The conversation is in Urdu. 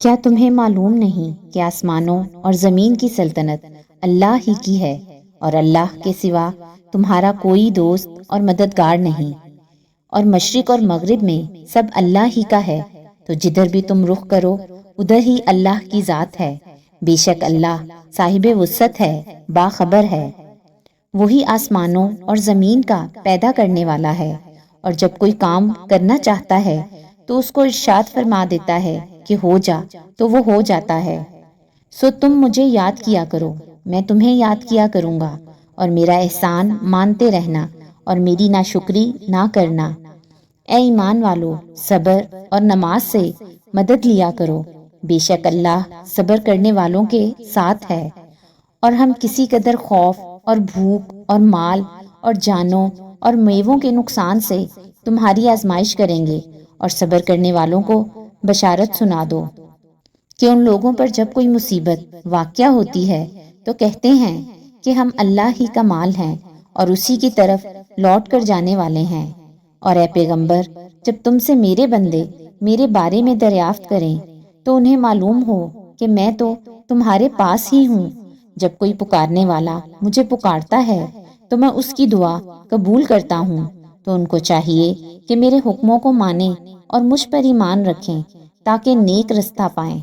کیا تمہیں معلوم نہیں کہ آسمانوں اور زمین کی سلطنت اللہ ہی کی ہے اور اللہ کے سوا تمہارا کوئی دوست اور مددگار نہیں، اور مشرق اور مغرب میں سب اللہ ہی کا ہے، تو جدھر بھی تم رخ کرو ادھر ہی اللہ کی ذات ہے۔ بے شک اللہ صاحب وسعت ہے، باخبر ہے۔ وہی آسمانوں اور زمین کا پیدا کرنے والا ہے، اور جب کوئی کام کرنا چاہتا ہے تو اس کو ارشاد فرما دیتا ہے کہ ہو جا، تو وہ ہو جاتا ہے۔ سو تم مجھے یاد کیا کرو، میں تمہیں یاد کیا کروں گا، اور میرا احسان مانتے رہنا اور میری ناشکری نہ کرنا۔ اے ایمان والو، صبر اور نماز سے مدد لیا کرو، بے شک اللہ صبر کرنے والوں کے ساتھ ہے۔ اور ہم کسی قدر خوف اور بھوک اور مال اور جانوں اور میووں کے نقصان سے تمہاری آزمائش کریں گے، اور صبر کرنے والوں کو بشارت سنا دو کہ ان لوگوں پر جب کوئی مصیبت واقع ہوتی ہے تو کہتے ہیں کہ ہم اللہ ہی کا مال ہیں اور اسی کی طرف لوٹ کر جانے والے ہیں۔ اور اے پیغمبر، جب تم سے میرے بندے میرے بارے میں دریافت کریں تو انہیں معلوم ہو کہ میں تو تمہارے پاس ہی ہوں۔ جب کوئی پکارنے والا مجھے پکارتا ہے تو میں اس کی دعا قبول کرتا ہوں، تو ان کو چاہیے کہ میرے حکموں کو مانیں اور مجھ پر ایمان رکھیں تاکہ نیک رستہ پائیں۔